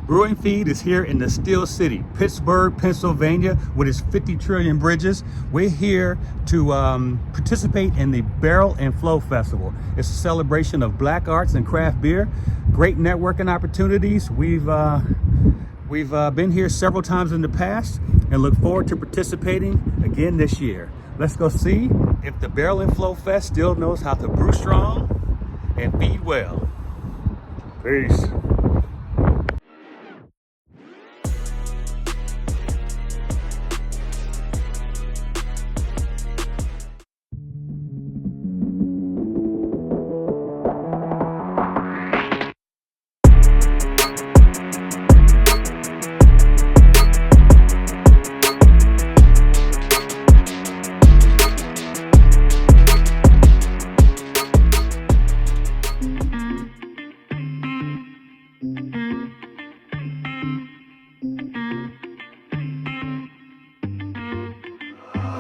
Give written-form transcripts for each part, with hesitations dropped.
Brew and Feed is here in the Steel City, Pittsburgh, Pennsylvania, with its 50 trillion bridges. We're here to participate in the Barrel and Flow Festival. It's a celebration of black arts and craft beer. Great networking opportunities. We've been here several times in the past and look forward to participating again this year. Let's go see if the Barrel and Flow Fest still knows how to brew strong and feed well. Peace.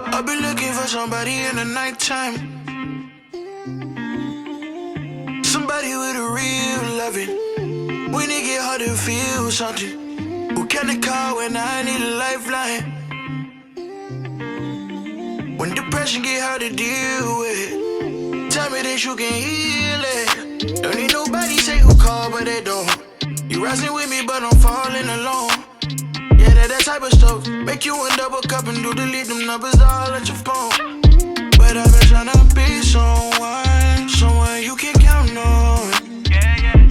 I've been looking for somebody in the nighttime, somebody with a real loving. When it get hard to feel something, who can I call when I need a lifeline? When depression get hard to deal with, tell me that you can heal it. Don't need nobody say who called, but they don't. You rising with me, but I'm falling alone. Yeah, that type of stuff. Make you a double cup and do delete them numbers all at your phone. But I've been trying to be someone you can count on. Yeah.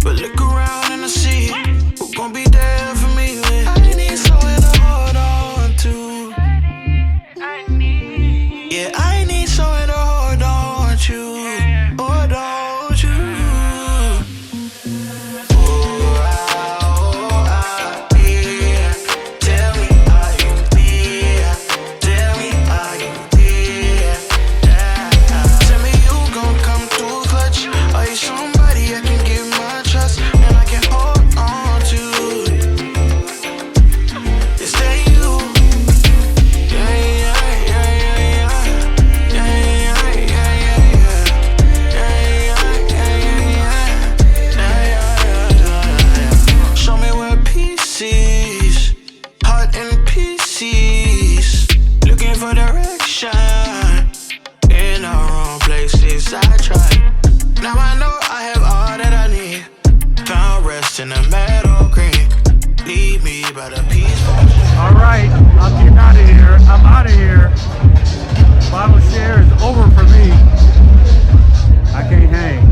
But look around and I see who gon' be there for me when I need someone to hold on to. Yeah, I need someone to hold on to. Hold on to. For direction in the wrong places I tried. Now I know I have all that I need. Found rest in the meadow green. Lead me by the peaceful. All right, I'm getting out of here. I'm out of here. Bottle share is over for me. I can't hang.